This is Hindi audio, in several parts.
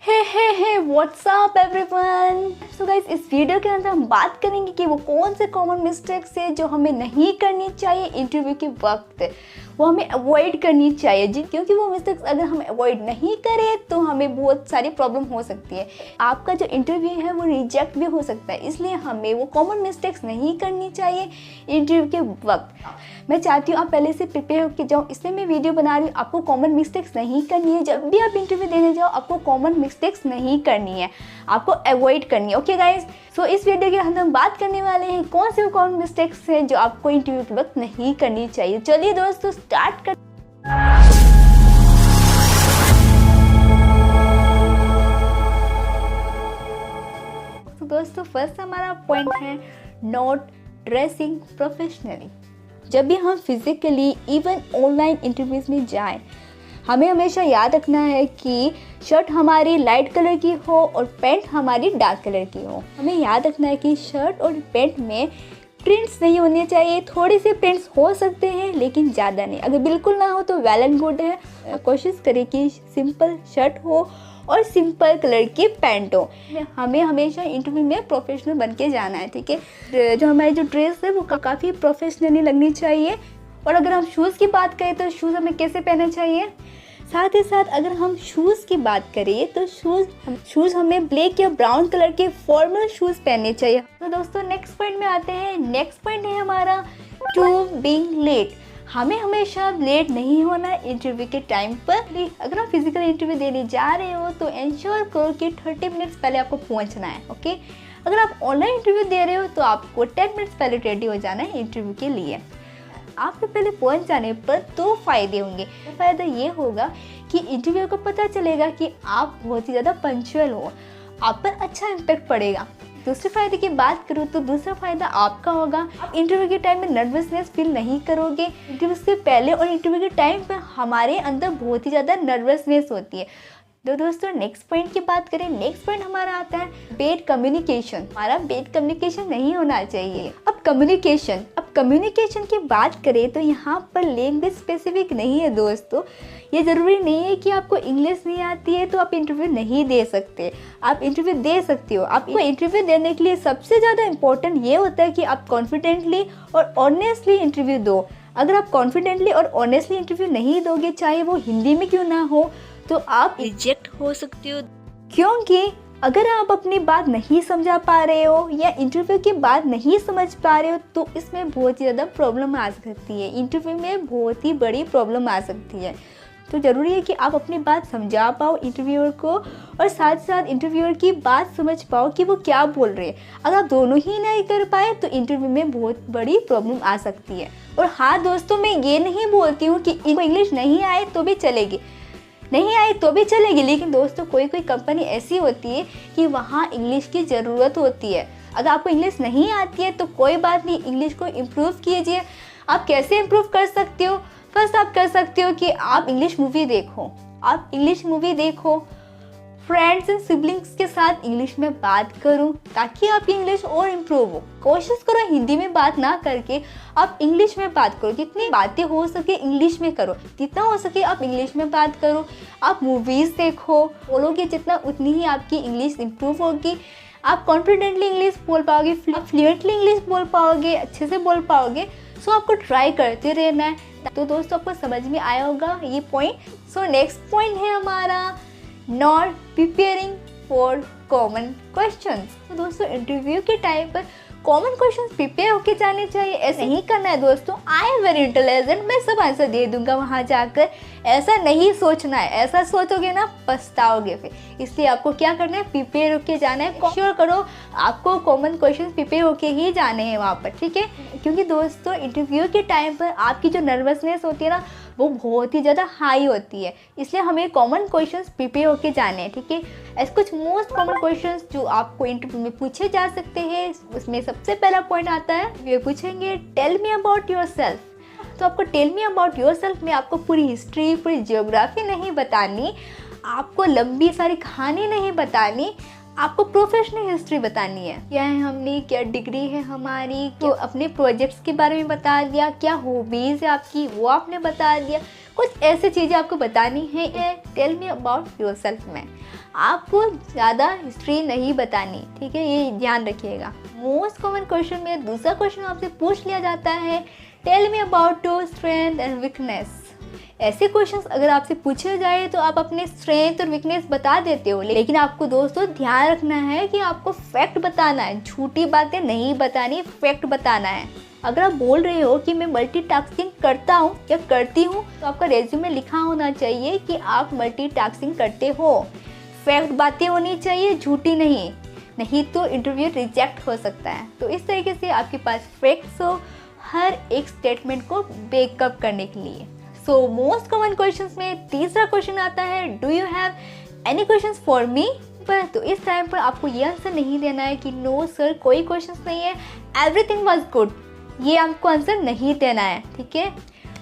हे what's up everyone. So guys, इस वीडियो के अंदर हम बात करेंगे कि वो कौन से कॉमन मिस्टेक्स है जो हमें नहीं करनी चाहिए इंटरव्यू के वक्त, वो हमें अवॉइड करनी चाहिए जी, क्योंकि वो मिस्टेक्स अगर हम अवॉइड नहीं करें तो हमें बहुत सारी प्रॉब्लम हो सकती है। आपका जो इंटरव्यू है वो रिजेक्ट भी हो सकता है, इसलिए हमें वो कॉमन मिस्टेक्स नहीं करनी चाहिए इंटरव्यू के वक्त। मैं चाहती हूँ आप पहले से प्रिपेयर होकर जाओ, इसलिए मैं वीडियो बना रही हूँ। आपको कॉमन मिस्टेक्स नहीं करनी है। जब भी आप इंटरव्यू देने जाओ आपको कॉमन मिस्टेक्स नहीं करनी है, आपको अवॉइड करनी है। ओके गाइज, सो इस वीडियो के अंदर हम बात करने वाले हैं कौन से कॉमन मिस्टेक्स हैं जो आपको इंटरव्यू के वक्त नहीं करनी चाहिए। चलिए दोस्तों स्टार्ट कर। तो दोस्तों फर्स्ट हमारा पॉइंट है नॉट ड्रेसिंग प्रोफेशनली। जब भी हम फिजिकली इवन ऑनलाइन इंटरव्यूज में जाएं, हमें हमेशा याद रखना है कि शर्ट हमारी लाइट कलर की हो और पैंट हमारी डार्क कलर की हो। हमें याद रखना है कि शर्ट और पैंट में प्रिंट्स नहीं होने चाहिए। थोड़े से प्रिंट्स हो सकते हैं लेकिन ज़्यादा नहीं। अगर बिल्कुल ना हो तो वेल एंड गुड है। कोशिश करें कि सिंपल शर्ट हो और सिंपल कलर की पैंट हो। हमें हमेशा इंटरव्यू में प्रोफेशनल बन के जाना है, ठीक है। जो हमारी जो ड्रेस है वो काफ़ी प्रोफेशनली लगनी चाहिए। और अगर हम शूज़ की बात करें तो शूज़ हमें कैसे पहनना चाहिए। साथ ही साथ अगर हम शूज़ की बात करें तो शूज़ हमें ब्लैक या ब्राउन कलर के फॉर्मल शूज़ पहनने चाहिए। तो दोस्तों नेक्स्ट पॉइंट में आते हैं। नेक्स्ट पॉइंट है हमारा टू बीइंग लेट। हमें हमेशा लेट नहीं होना इंटरव्यू के टाइम पर। अगर आप फिजिकल इंटरव्यू देने जा रहे हो तो इंश्योर करो कि 30 मिनट्स पहले आपको पहुंचना है। ओके, अगर आप ऑनलाइन इंटरव्यू दे रहे हो तो आपको 10 मिनट्स पहले रेडी हो जाना है इंटरव्यू के लिए। आपके पहले पहुंच जाने पर दो फायदे होंगे। फायदा ये होगा कि इंटरव्यू को पता चलेगा कि आप बहुत ही ज़्यादा पंक्चुअल हो, आप पर अच्छा इम्पैक्ट पड़ेगा। दूसरे फायदे की बात करूँ तो दूसरा फायदा आपका होगा, आप इंटरव्यू के टाइम में नर्वसनेस फील नहीं करोगे। इंटरव्यू से पहले और इंटरव्यू के टाइम पर हमारे अंदर बहुत ही ज़्यादा नर्वसनेस होती है। तो दोस्तों नेक्स्ट पॉइंट की बात करें। नेक्स्ट पॉइंट हमारा आता है बेड कम्युनिकेशन। हमारा बेड कम्युनिकेशन नहीं होना चाहिए। अब कम्युनिकेशन की बात करें तो यहाँ पर लैंग्वेज स्पेसिफिक नहीं है दोस्तों। ये ज़रूरी नहीं है कि आपको इंग्लिश नहीं आती है तो आप इंटरव्यू नहीं दे सकते। आप इंटरव्यू दे सकते हो। आपको इंटरव्यू देने के लिए सबसे ज़्यादा इम्पोर्टेंट ये होता है कि आप कॉन्फिडेंटली और ऑनेस्टली इंटरव्यू दो। अगर आप कॉन्फिडेंटली और ऑनेस्टली इंटरव्यू नहीं दोगे, चाहे वो हिंदी में क्यों ना हो, तो आप रिजेक्ट हो सकते हो। क्योंकि अगर आप अपनी बात नहीं समझा पा रहे हो या इंटरव्यू की बात नहीं समझ पा रहे हो तो इसमें बहुत ही ज़्यादा प्रॉब्लम आ सकती है। इंटरव्यू में बहुत ही बड़ी प्रॉब्लम आ सकती है। तो ज़रूरी है कि आप अपनी बात समझा पाओ इंटरव्यूअर को और साथ साथ इंटरव्यूअर की बात समझ पाओ कि वो क्या बोल रहे हैं। अगर आप दोनों ही नहीं कर पाए तो इंटरव्यू में बहुत बड़ी प्रॉब्लम आ सकती है। और हाँ दोस्तों, मैं ये नहीं बोलती हूँ कि इनको इंग्लिश नहीं आए तो भी चलेगी, नहीं आई तो भी चलेगी, लेकिन दोस्तों कोई कंपनी ऐसी होती है कि वहाँ इंग्लिश की ज़रूरत होती है। अगर आपको इंग्लिश नहीं आती है तो कोई बात नहीं, इंग्लिश को इम्प्रूव कीजिए। आप कैसे इम्प्रूव कर सकते हो? फर्स्ट आप कर सकते हो कि आप इंग्लिश मूवी देखो, फ्रेंड्स एंड सिबलिंग्स के साथ इंग्लिश में बात करूं ताकि आपकी इंग्लिश और इम्प्रूव हो। कोशिश करो हिंदी में बात ना करके आप इंग्लिश में बात करो। जितनी बातें हो सके इंग्लिश में करो, जितना हो सके आप इंग्लिश में बात करो। आप मूवीज़ देखो, बोलोगे जितना उतनी ही आपकी इंग्लिश इम्प्रूव होगी। आप कॉन्फिडेंटली इंग्लिश बोल पाओगे, फ्लुएंटली इंग्लिश बोल पाओगे, अच्छे से बोल पाओगे। सो आपको ट्राई करते रहना है। तो दोस्तों आपको समझ में आया होगा ये पॉइंट। सो नेक्स्ट पॉइंट है हमारा not preparing for common questions. तो दोस्तों इंटरव्यू के टाइम पर कॉमन क्वेश्चंस प्रिपेयर होके जाने चाहिए। ऐसे नहीं करना है दोस्तों, आई एम वेरी इंटेलिजेंट, मैं सब आंसर दे दूंगा वहाँ जाकर। ऐसा नहीं सोचना है। ऐसा सोचोगे ना पछताओगे फिर। इसलिए आपको क्या करना है, प्रिपेयर होके जाना है। श्योर करो आपको कॉमन क्वेश्चन प्रिपेयर होके ही जाने हैं वहाँ पर, ठीक है। क्योंकि दोस्तों इंटरव्यू के टाइम पर आपकी जो नर्वसनेस होती है ना वो बहुत ही ज़्यादा हाई होती है, इसलिए हमें कॉमन क्वेश्चंस प्रिपेयर होके जाने हैं, ठीक है। ऐसे कुछ मोस्ट कॉमन क्वेश्चंस जो आपको इंटरव्यू में पूछे जा सकते हैं, उसमें सबसे पहला पॉइंट आता है, वे पूछेंगे टेल मी अबाउट योरसेल्फ। तो आपको टेल मी अबाउट योरसेल्फ में आपको पूरी हिस्ट्री, पूरी जियोग्राफी नहीं बतानी, आपको लंबी सारी कहानी नहीं बतानी, आपको प्रोफेशनल हिस्ट्री बतानी है, क्या है हमने, क्या डिग्री है हमारी, तो अपने प्रोजेक्ट्स के बारे में बता दिया, क्या हॉबीज़ है आपकी वो आपने बता दिया, कुछ ऐसी चीज़ें आपको बतानी है। टेल मी अबाउट योरसेल्फ में आपको ज़्यादा हिस्ट्री नहीं बतानी, ठीक है, ये ध्यान रखिएगा। मोस्ट कॉमन क्वेश्चन में दूसरा क्वेश्चन आपसे पूछ लिया जाता है, tell me about your strength and weakness. ऐसे क्वेश्चंस अगर आपसे पूछे जाए तो आप अपने स्ट्रेंथ और वीकनेस बता देते हो, लेकिन आपको दोस्तों ध्यान रखना है कि आपको फैक्ट बताना है, झूठी बातें नहीं बतानी, फैक्ट बताना है। अगर आप बोल रहे हो कि मैं मल्टीटास्किंग करता हूँ या करती हूँ, तो आपका रेज्यूमे लिखा होना चाहिए कि आप मल्टीटास्किंग करते हो। फैक्ट बातें होनी चाहिए, झूठी नहीं तो इंटरव्यू रिजेक्ट हो सकता है। तो इस तरीके से आपके पास फैक्ट्स हो हर एक स्टेटमेंट को बैकअप करने के लिए। सो मोस्ट कॉमन क्वेश्चंस में तीसरा क्वेश्चन आता है, do you have any questions for me. पर तो इस टाइम पर आपको ये आंसर नहीं देना है कि नो सर कोई क्वेश्चंस नहीं है, एवरीथिंग वाज गुड, ये आपको आंसर नहीं देना है, ठीक है।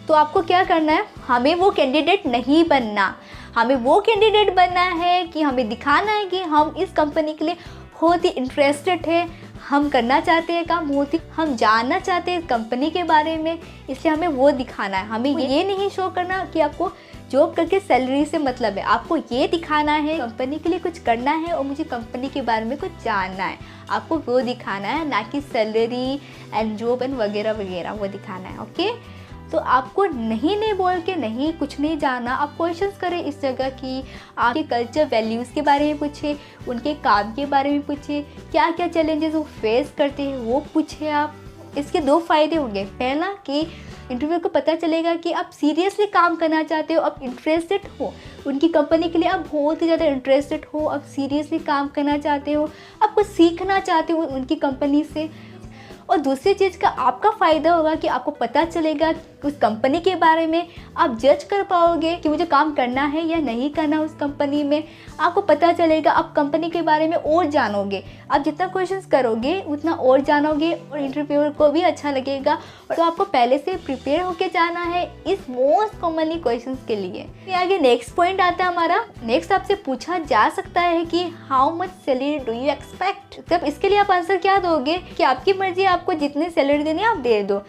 तो आपको क्या करना है, हमें वो कैंडिडेट नहीं बनना, हमें वो कैंडिडेट बनना है कि हमें दिखाना है कि हम इस कंपनी के लिए बहुत ही इंटरेस्टेड है, हम करना चाहते हैं काम, बहुत ही हम जानना चाहते हैं कंपनी के बारे में, इसलिए हमें वो दिखाना है। हमें ये नहीं शो करना कि आपको जॉब करके सैलरी से मतलब है, आपको ये दिखाना है कंपनी के लिए कुछ करना है और मुझे कंपनी के बारे में कुछ जानना है, आपको वो दिखाना है, ना कि सैलरी एंड जॉब एंड वगैरह वगैरह वो दिखाना है, ओके। तो आपको नहीं बोल के नहीं कुछ नहीं जाना, आप क्वेश्चंस करें इस जगह की, आपके कल्चर वैल्यूज़ के बारे में पूछे, उनके काम के बारे में पूछे, क्या क्या चैलेंजेस वो फेस करते हैं वो पूछे आप। इसके दो फायदे होंगे, पहला कि इंटरव्यू को पता चलेगा कि आप सीरियसली काम करना चाहते हो, आप इंटरेस्टेड हो उनकी कंपनी के लिए, आप बहुत ही ज़्यादा इंटरेस्टेड हो, आप सीरियसली काम करना चाहते हो, आप कुछ सीखना चाहते हो उनकी कंपनी से। और दूसरी चीज़ का आपका फ़ायदा होगा कि आपको पता चलेगा उस कंपनी के बारे में, आप जज कर पाओगे कि मुझे काम करना है या नहीं करना उस कंपनी में, आपको पता चलेगा, आप कंपनी के बारे में और जानोगे, आप जितना क्वेश्चंस करोगे उतना और जानोगे और इंटरव्यूअर को भी अच्छा लगेगा। तो आपको पहले से प्रिपेयर होके जाना है इस मोस्ट कॉमनली क्वेश्चंस के लिए। फिर आगे नेक्स्ट पॉइंट आता है हमारा, नेक्स्ट आपसे पूछा जा सकता है कि how much salary do you expect. तब इसके लिए आप आंसर क्या दोगे कि आपकी मर्जी, आपको जितनी सैलरी देनी है आप दे दो।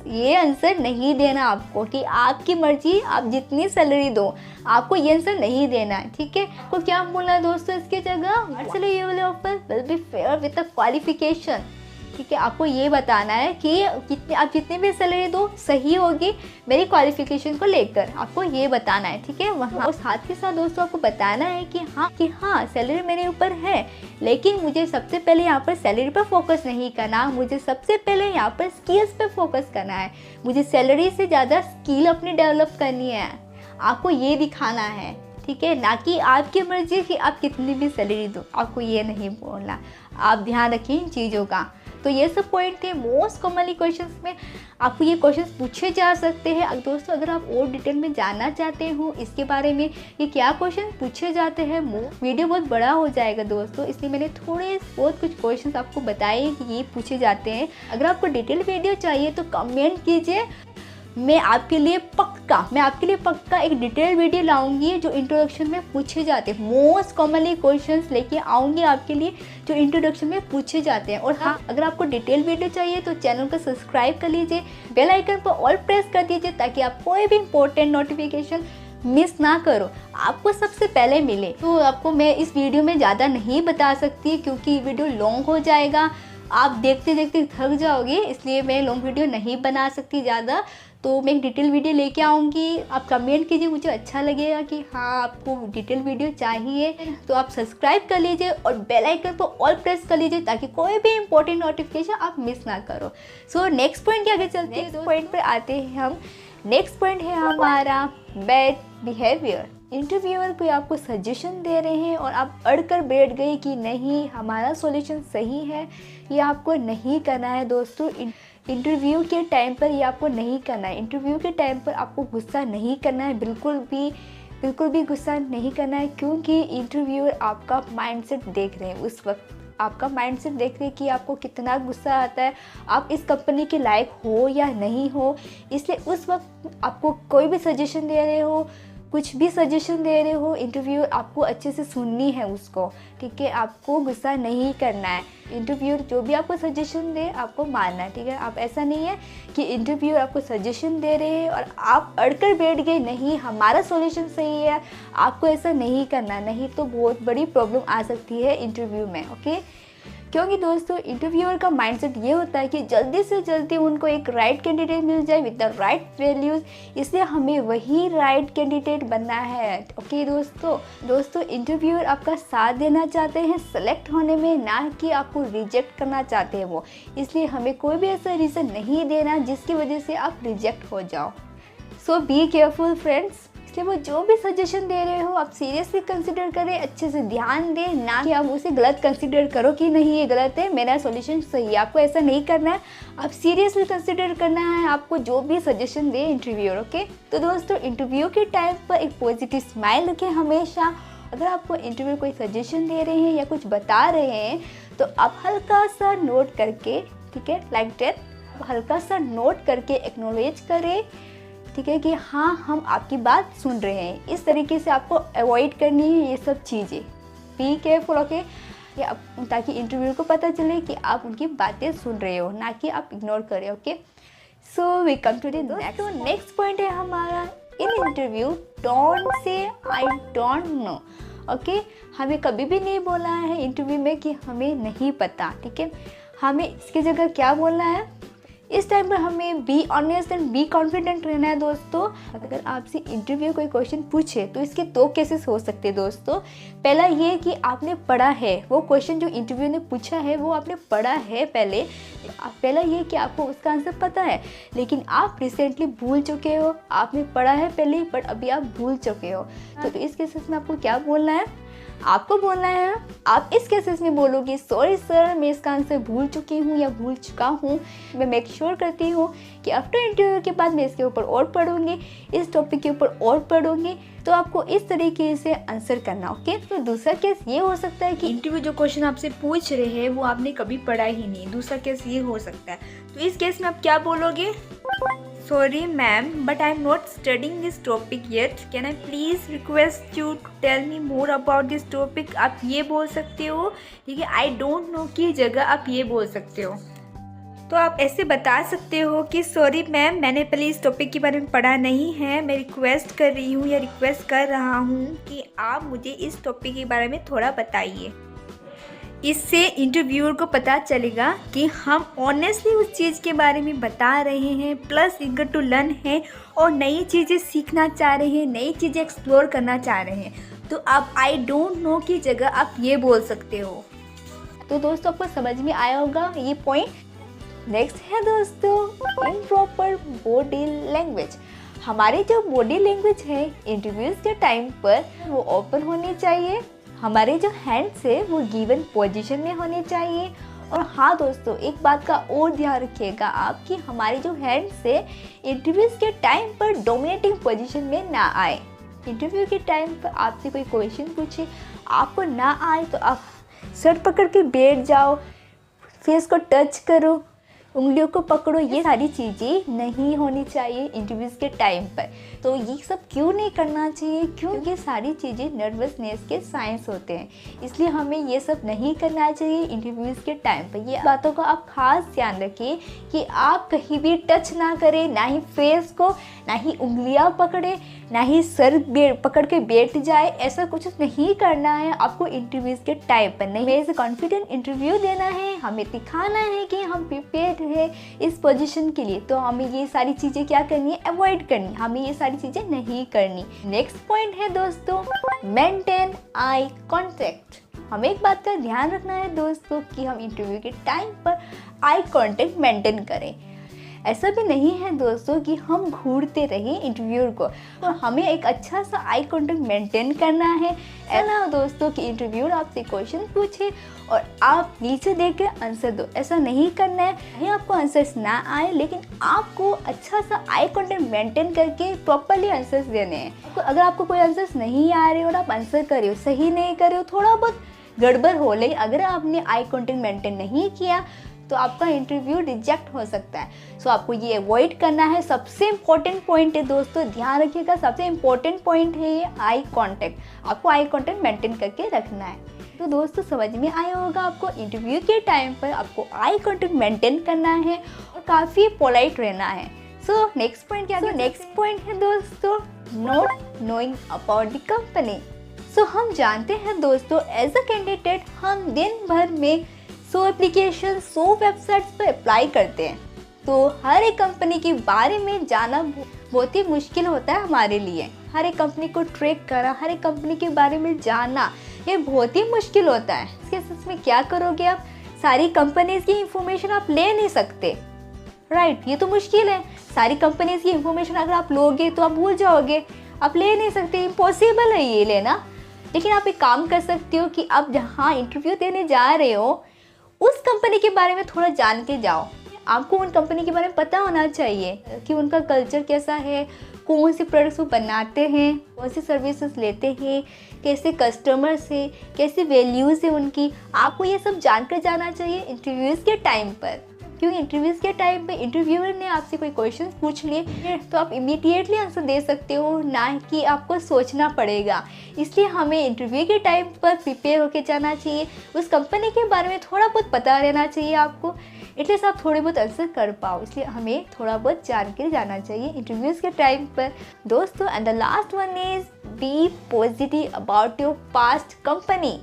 ये आंसर नहीं देना आपको कि आपकी मर्जी आप जितनी सैलरी दो, आपको ये आंसर नहीं देना है, ठीक है। आपको क्या बोलना है दोस्तों इसकी जगह, चलो ये वाले offer will be fair with the qualification, ठीक है। आपको ये बताना है कि आप जितनी भी सैलरी दो सही होगी मेरी क्वालिफिकेशन को लेकर, आपको ये बताना है, ठीक है। वहाँ और साथ के साथ दोस्तों आपको बताना है कि हाँ सैलरी मेरे ऊपर है, लेकिन मुझे सबसे पहले यहाँ पर सैलरी पर फोकस नहीं करना, मुझे सबसे पहले यहाँ पर स्किल्स पर फोकस करना है, मुझे सैलरी से ज़्यादा स्किल अपनी डेवलप करनी है, आपको ये दिखाना है, ठीक है, ना कि आपकी मर्जी कि आप कितनी भी सैलरी दो, आपको ये नहीं बोलना। आप ध्यान रखें इन चीज़ों का। तो ये सब पॉइंट थे मोस्ट कॉमनली क्वेश्चंस में, आपको ये क्वेश्चंस पूछे जा सकते हैं। दोस्तों अगर आप और डिटेल में जानना चाहते हो इसके बारे में कि क्या क्वेश्चन पूछे जाते हैं, वीडियो बहुत बड़ा हो जाएगा दोस्तों, इसलिए मैंने थोड़े बहुत कुछ क्वेश्चंस आपको बताए कि ये पूछे जाते हैं। अगर आपको डिटेल वीडियो चाहिए तो कमेंट कीजिए, मैं आपके लिए पक्का एक डिटेल वीडियो लाऊंगी जो इंट्रोडक्शन में पूछे जाते हैं, मोस्ट कॉमनली क्वेश्चंस लेके आऊँगी आपके लिए जो इंट्रोडक्शन में पूछे जाते हैं। और हाँ, अगर आपको डिटेल वीडियो चाहिए तो चैनल को सब्सक्राइब कर लीजिए, बेल आइकन पर ऑल प्रेस कर दीजिए ताकि आप कोई भी इंपॉर्टेंट नोटिफिकेशन मिस ना करो, आपको सबसे पहले मिले। तो आपको मैं इस वीडियो में ज़्यादा नहीं बता सकती क्योंकि वीडियो लॉन्ग हो जाएगा, आप देखते देखते थक जाओगे, इसलिए मैं लॉन्ग वीडियो नहीं बना सकती ज़्यादा। तो मैं एक डिटेल वीडियो लेके आऊँगी, आप कमेंट कीजिए, मुझे अच्छा लगेगा कि हाँ आपको डिटेल वीडियो चाहिए, तो आप सब्सक्राइब कर लीजिए और बेल आइकन पर ऑल प्रेस कर लीजिए ताकि कोई भी इंपॉर्टेंट नोटिफिकेशन आप मिस ना करो। सो नेक्स्ट पॉइंट के आगे चलते हैं, पॉइंट पर आते हैं हम। नेक्स्ट पॉइंट है हमारा बैड बिहेवियर। इंटरव्यूअर कोई आपको सजेशन दे रहे हैं और आप अड़कर बैठ गए कि नहीं हमारा सॉल्यूशन सही है, ये आपको नहीं करना है दोस्तों। इंटरव्यू के टाइम पर ये आपको नहीं करना है, इंटरव्यू के टाइम पर आपको गुस्सा नहीं करना है, बिल्कुल भी गुस्सा नहीं करना है, क्योंकि इंटरव्यूअर आपका माइंडसेट देख रहे हैं, उस वक्त आपका माइंडसेट देख रहे हैं कि आपको कितना गुस्सा आता है, आप इस कंपनी के लायक हो या नहीं हो, इसलिए उस वक्त आपको कोई भी सजेशन दे रहे हो कुछ भी सजेशन दे रहे हो इंटरव्यूअर, आपको अच्छे से सुननी है उसको, ठीक है। आपको गुस्सा नहीं करना है। इंटरव्यूअर जो भी आपको सजेशन दे आपको मानना है, ठीक है। आप ऐसा नहीं है कि इंटरव्यूअर आपको सजेशन दे रहे हैं और आप अड़कर बैठ गए, नहीं हमारा सॉल्यूशन सही है, आपको ऐसा नहीं करना, नहीं तो बहुत बड़ी प्रॉब्लम आ सकती है इंटरव्यू में, ओके। क्योंकि दोस्तों इंटरव्यूअर का माइंडसेट ये होता है कि जल्दी से जल्दी उनको एक राइट कैंडिडेट मिल जाए विद द राइट वैल्यूज़, इसलिए हमें वही राइट कैंडिडेट बनना है, ओके दोस्तों इंटरव्यूअर आपका साथ देना चाहते हैं सेलेक्ट होने में, ना कि आपको रिजेक्ट करना चाहते हैं वो। इसलिए हमें कोई भी ऐसा रीज़न नहीं देना जिसकी वजह से आप रिजेक्ट हो जाओ। सो बी केयरफुल फ्रेंड्स। इसलिए वो जो भी सजेशन दे रहे हो आप सीरियसली कंसिडर करें, अच्छे से ध्यान दें, ना कि आप उसे गलत कंसिडर करो कि नहीं ये गलत है, मेरा सॉल्यूशन सही है। आपको ऐसा नहीं करना है, आप सीरियसली कंसिडर करना है आपको जो भी सजेशन दे इंटरव्यूअर, ओके। तो दोस्तों इंटरव्यू के टाइम पर एक पॉजिटिव स्माइल रखें हमेशा। अगर आपको इंटरव्यू कोई सजेशन दे रहे हैं या कुछ बता रहे हैं तो आप हल्का सा नोट करके, ठीक है, लाइक दैट, हल्का सा नोट करके एक्नॉलेज करें, ठीक है, कि हाँ हम आपकी बात सुन रहे हैं। इस तरीके से आपको अवॉइड करनी है ये सब चीज़ें। बी केयरफुल, ओके, ताकि इंटरव्यू को पता चले कि आप उनकी बातें सुन रहे हो, ना कि आप इग्नोर करें, okay. So we come to the next point है हमारा in interview, don't say I don't know, okay. हमें कभी भी नहीं बोलना है इंटरव्यू में कि हमें नहीं पता, ठीक है। हमें इसकी जगह क्या बोलना है, इस टाइम पर हमें be honest and be confident रहना है दोस्तों। अगर आपसे इंटरव्यू कोई क्वेश्चन पूछे तो इसके दो केसेस हो सकते हैं दोस्तों। पहला ये कि आपने पढ़ा है, वो क्वेश्चन जो इंटरव्यू ने पूछा है वो आपने पढ़ा है पहला ये कि आपको उसका आंसर पता है, लेकिन आप रिसेंटली भूल चुके हो। आपने पढ़ा है पहले बट अभी आप भूल चुके हो, तो इस केसेस में आपको क्या बोलना है, आपको बोलना है, आप इस केसेस में बोलोगे सॉरी सर मैं इसका आंसर भूल चुकी हूँ या भूल चुका हूँ। मैं मेक श्योर करती हूँ कि आफ्टर इंटरव्यू के बाद मैं इसके ऊपर और पढ़ूंगी, इस टॉपिक के ऊपर और पढ़ूंगी। तो आपको इस तरीके से आंसर करना, ओके। तो दूसरा केस ये हो सकता है कि इंटरव्यू जो क्वेश्चन आपसे पूछ रहे हैं वो आपने कभी पढ़ा ही नहीं। दूसरा केस ये हो सकता है, तो इस केस में आप क्या बोलोगे, sorry ma'am but I am not studying this topic yet, can I please request you to tell me more about this topic. आप ये बोल सकते हो, ठीक है। आई डोंट नो की जगह आप ये बोल सकते हो। तो आप ऐसे बता सकते हो कि सॉरी मैम मैंने पहले इस टॉपिक के बारे में पढ़ा नहीं है, मैं रिक्वेस्ट कर रही हूँ या रिक्वेस्ट कर रहा हूँ कि आप मुझे इस टॉपिक के बारे में थोड़ा बताइए। इससे इंटरव्यूअर को पता चलेगा कि हम ऑनेस्टली उस चीज़ के बारे में बता रहे हैं, प्लस ईगर टू लर्न है और नई चीज़ें सीखना चाह रहे हैं, नई चीज़ें एक्सप्लोर करना चाह रहे हैं। तो आप आई डोंट नो की जगह आप ये बोल सकते हो। तो दोस्तों आपको समझ में आया होगा ये पॉइंट। नेक्स्ट है दोस्तों इम्प्रॉपर बॉडी लैंग्वेज। हमारी जो बॉडी लैंग्वेज है इंटरव्यूज़ के टाइम पर वो ओपन होनी चाहिए, हमारे जो हैंड्स है वो गिवन पोजीशन में होने चाहिए। और हाँ दोस्तों एक बात का और ध्यान रखिएगा आप कि हमारे जो हैंड्स है इंटरव्यूज़ के टाइम पर डोमिनेटिंग पोजीशन में ना आए। इंटरव्यू के टाइम पर आपसे कोई क्वेश्चन पूछे आपको ना आए तो आप सर पकड़ के बैठ जाओ, फेस को टच करो, उंगलियों को पकड़ो, ये सारी चीज़ें नहीं होनी चाहिए इंटरव्यूज़ के टाइम पर। तो ये सब क्यों नहीं करना चाहिए, क्योंकि सारी चीज़ें नर्वसनेस के साइंस होते हैं, इसलिए हमें ये सब नहीं करना चाहिए इंटरव्यूज़ के टाइम पर। ये बातों का आप खास ध्यान रखिए कि आप कहीं भी टच ना करें, ना ही फेस को, ना ही उंगलियां पकड़े, ना ही सर पकड़ के बैठ जाए, ऐसा कुछ नहीं करना है आपको इंटरव्यूज़ के टाइम पर। नहीं, ऐसे कॉन्फिडेंट इंटरव्यू देना है, हमें दिखाना है कि हम प्रिपेयर्ड है इस पोजीशन के लिए। तो हमें ये सारी चीज़ें क्या करनी है, अवॉइड करनी, हमें ये सारी चीज़ें नहीं करनी। नेक्स्ट पॉइंट है दोस्तों मेंटेन आई कॉन्टैक्ट। हमें एक बात का ध्यान रखना है दोस्तों कि हम इंटरव्यू के टाइम पर आई कॉन्टैक्ट मेंटेन करें। ऐसा भी नहीं है दोस्तों कि हम घूरते रहें इंटरव्यूअर को, तो हमें एक अच्छा सा आई कॉन्टैक्ट मेंटेन करना है। ऐसा दोस्तों कि इंटरव्यूअर आपसे क्वेश्चन पूछे और आप नीचे देख के आंसर दो, ऐसा नहीं करना है। नहीं आपको आंसर्स ना आए लेकिन आपको अच्छा सा आई कॉन्टैक्ट मेंटेन करके प्रॉपरली आंसर्स देने हैं। तो अगर आपको कोई आंसर्स नहीं आ रहे और आप आंसर कर रहे हो, सही नहीं कर रहे हो, थोड़ा बहुत गड़बड़ हो, लेकिन अगर आपने आई कॉन्टैक्ट मेंटेन नहीं किया तो आपका इंटरव्यू रिजेक्ट हो सकता है। सो आपको ये अवॉइड करना है। सबसे इम्पोर्टेंट पॉइंट है दोस्तों, ध्यान रखिएगा, सबसे इम्पोर्टेंट पॉइंट है ये आई कॉन्टैक्ट। आपको आई कॉन्टैक्ट मेंटेन करके रखना है। तो दोस्तों समझ में आया होगा आपको, इंटरव्यू के टाइम पर आपको आई कॉन्टैक्ट मेंटेन करना है और काफ़ी पोलाइट रहना है। सो नेक्स्ट पॉइंट क्या है? नेक्स्ट पॉइंट है दोस्तों, not knowing about the company. So हम जानते हैं दोस्तों, एज अ कैंडिडेट हम दिन भर में 100 एप्लीकेशन 100 वेबसाइट्स पर अप्लाई करते हैं। तो हर एक कंपनी के बारे में जाना बहुत ही मुश्किल होता है हमारे लिए। हर एक कंपनी को ट्रैक करना, हर एक कंपनी के बारे में जानना, ये बहुत ही मुश्किल होता है। इसके सच में क्या करोगे आप? सारी कंपनीज की इंफॉर्मेशन आप ले नहीं सकते, राइट? ये तो मुश्किल है। सारी कंपनीज की इंफॉर्मेशन अगर आप लोगे तो आप भूल जाओगे, आप ले नहीं सकते, इम्पॉसिबल है ये लेना। लेकिन आप एक काम कर सकते हो कि आप जहाँ इंटरव्यू देने जा रहे हो उस कंपनी के बारे में थोड़ा जान के जाओ। आपको उन कंपनी के बारे में पता होना चाहिए कि उनका कल्चर कैसा है, कौन से प्रोडक्ट्स वो बनाते हैं, कौन सी सर्विसेज लेते हैं, कैसे कस्टमर्स है, कैसी वैल्यूज़ है उनकी। आपको ये सब जानकर जाना चाहिए इंटरव्यूज़ के टाइम पर, क्योंकि इंटरव्यूज़ के टाइम पे इंटरव्यूअर ने आपसे कोई क्वेश्चन पूछ लिए तो आप इमीडिएटली आंसर दे सकते हो, ना कि आपको सोचना पड़ेगा। इसलिए हमें इंटरव्यू के टाइम पर प्रिपेयर होकर जाना चाहिए। उस कंपनी के बारे में थोड़ा बहुत पता रहना चाहिए आपको, एटलीस्ट आप थोड़े बहुत आंसर कर पाओ। इसलिए हमें थोड़ा बहुत जान के जाना चाहिए इंटरव्यूज़ के टाइम पर दोस्तों। And the last one is be positive about your past company.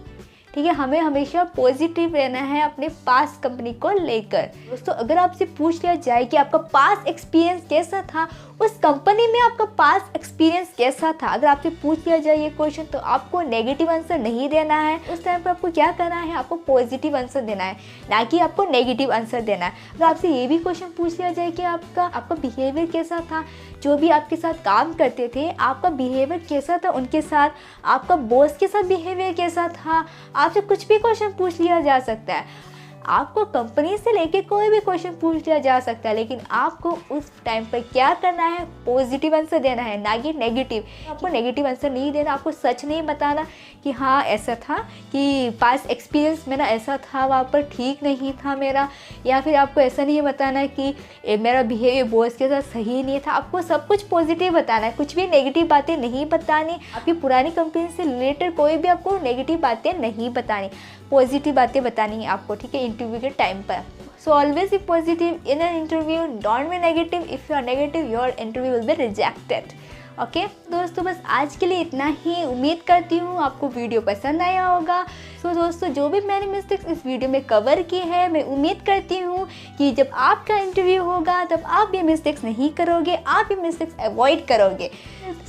ठीक है, हमें हमेशा पॉजिटिव रहना है अपने पास कंपनी को लेकर। दोस्तों अगर आपसे पूछ लिया जाए कि आपका पास एक्सपीरियंस कैसा था, उस कंपनी में आपका पास एक्सपीरियंस कैसा था, अगर आपसे पूछ लिया जाए ये क्वेश्चन, तो आपको नेगेटिव आंसर नहीं देना है। उस टाइम पर आपको क्या करना है? आपको पॉजिटिव आंसर देना है, ना कि आपको नेगेटिव आंसर देना है। अगर आपसे ये भी क्वेश्चन पूछ लिया जाए कि आपका बिहेवियर कैसा था, जो भी आपके साथ काम करते थे आपका बिहेवियर कैसा था उनके साथ, आपका बॉस के साथ बिहेवियर कैसा था, आपसे कुछ भी क्वेश्चन पूछ लिया जा सकता है। आपको कंपनी से लेके कोई भी क्वेश्चन पूछ लिया जा सकता है, लेकिन आपको उस टाइम पर क्या करना है? पॉजिटिव आंसर देना है, ना कि नेगेटिव। आपको नेगेटिव आंसर नहीं देना, आपको सच नहीं बताना कि हाँ ऐसा था, कि पास एक्सपीरियंस मेरा ऐसा था, वहाँ पर ठीक नहीं था मेरा, या फिर आपको ऐसा नहीं बताना कि मेरा बिहेवियर बॉस के साथ सही नहीं था। आपको सब कुछ पॉजिटिव बताना है, कुछ भी नेगेटिव बातें नहीं बतानी। आपकी पुरानी कंपनी से रिलेटेड कोई भी आपको नेगेटिव बातें नहीं बतानी, पॉजिटिव बातें बतानी है आपको, ठीक है, इंटरव्यू के टाइम पर। So always be positive in an interview, don't be negative. If you are negative your interview will be rejected. Okay दोस्तों, बस आज के लिए इतना ही। उम्मीद करती हूँ आपको वीडियो पसंद आया होगा। सो दोस्तों जो भी मैंने मिस्टेक्स इस वीडियो में कवर की है, मैं उम्मीद करती हूँ कि जब आपका इंटरव्यू होगा तब आप ये मिस्टेक्स नहीं करोगे, आप ये मिस्टेक्स अवॉइड करोगे।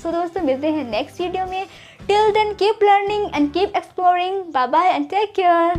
सो दोस्तों मिलते हैं नेक्स्ट वीडियो में। Till then, keep learning and keep exploring. Bye bye and take care.